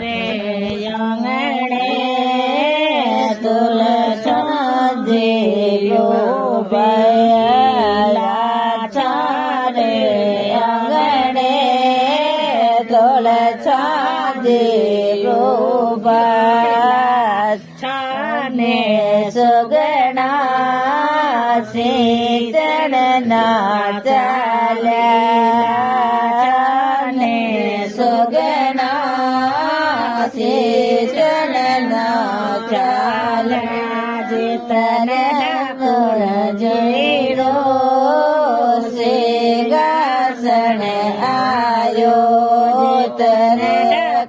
રે આંગણે તુલસા જેવો લાછા રે આંગણે તુલસા જેવો છાને સુગણા સિંચણના ચાલ્યા ને સુગણા સિંચણના ચાલ્યા જેતને કુળ જઈરો સિંહાસન આયો જેતને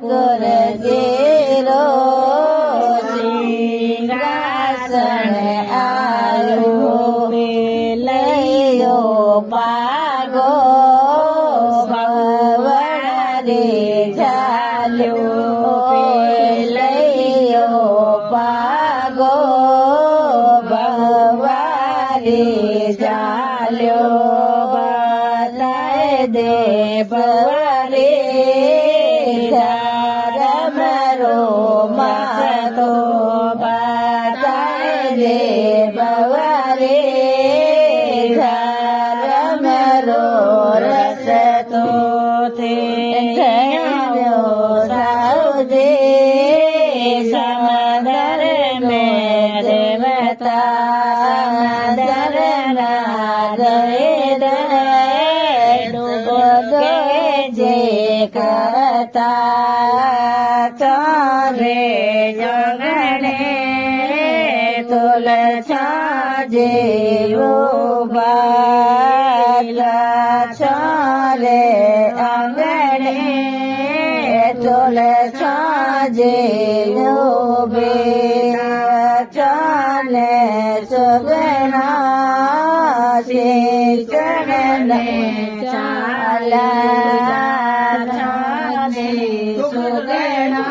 કુળ જઈરો સિંહાસન આયો લઈયો પાગો ભવડે ઝાલ્યો લઈયો પાગો ભવડે ઝાલ્યો બતાય દે ભવડે ધર્મરો મસ્તો બતાય દે ભવડે ધર્મરો રસતો તે ગયો સાઉદે સમદર મેં દેવતા સમદર ના દે ડૂબો જે કરતા ચારે જગણે તુલસા જેવો ચારે આંગણે તુલસા જેવો ચાલે સુગણા સિંચણને ચાલ્યા સુગણા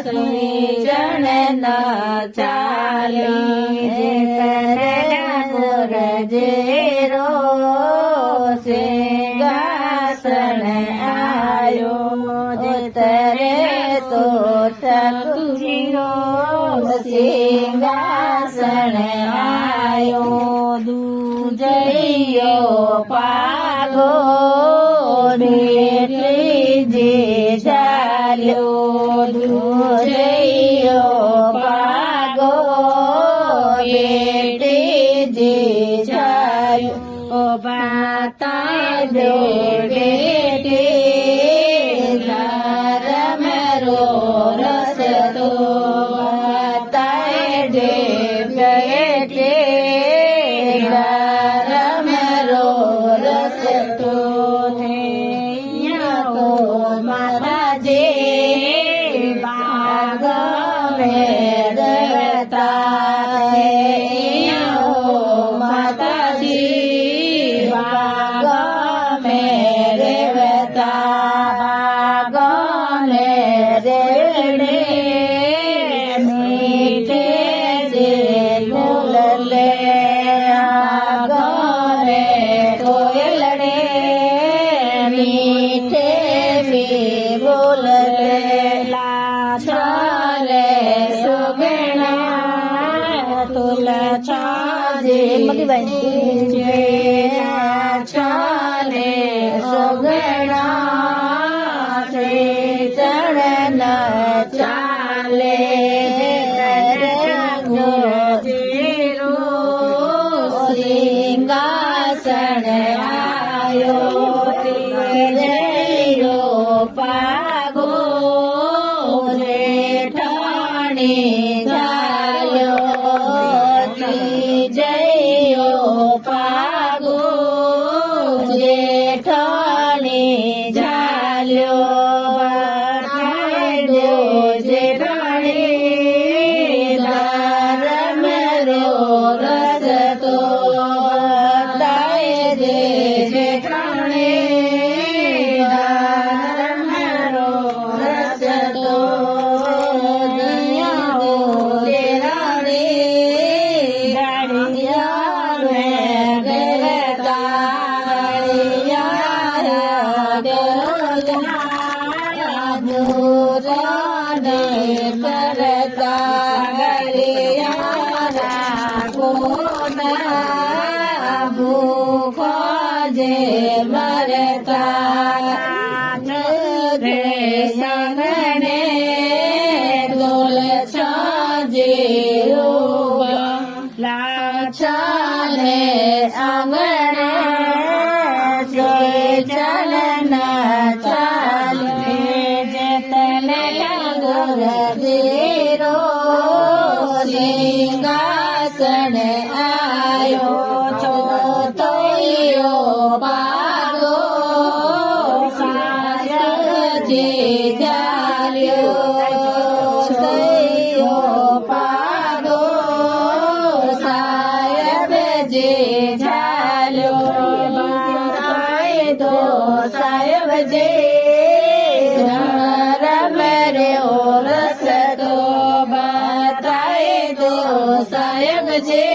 સિંચણના ચાલ્યા ગુરજેરો સિંહાસન આયો તરે તો તકજીરો સિંહાસન આયો દૂજૈયો પાગો બેટલી ચાલ્યો દૂજૈયો પાગો બેટી ચાલ્યો બાતા દે બેટી ધર્મરો રસતો બાતા દે બેટી ધર્મરો રસતો તો માતાજી ભાગવે દેવતા માતાજી ભાગમે દેવતા ભાગને દેવડે મીઠે જે બોલલે આગને કોયલડે મીઠે બોલલે લાછાલે સુગણા તુલસા જે ચાલે સુગણા સિંચણ ચાલે સિંહાસન આયો પાગો જેઠાણી ઝાલ્યો જયો પાગો જેઠાણી ઝાલ્યો જેઠાણી ધર્મરો રસતો બતાય દે જેઠાણી ધર્મરો રસતો Oh પૂજને કરતા હરિયારા કોના ભૂખો જે મરતા રે સંગણે દોલ લાછાને આંગણે જોઈ ચલના ચાલે જતને ગુરધીરો સિંહાસન આયો છો તોયો પાગો સાયજી જાલ્યો તોયો પાગો સાયબજી જાલ્યો તો સાહેબજી રમ રહ્યો રસતો બતાય તો સાહેબજી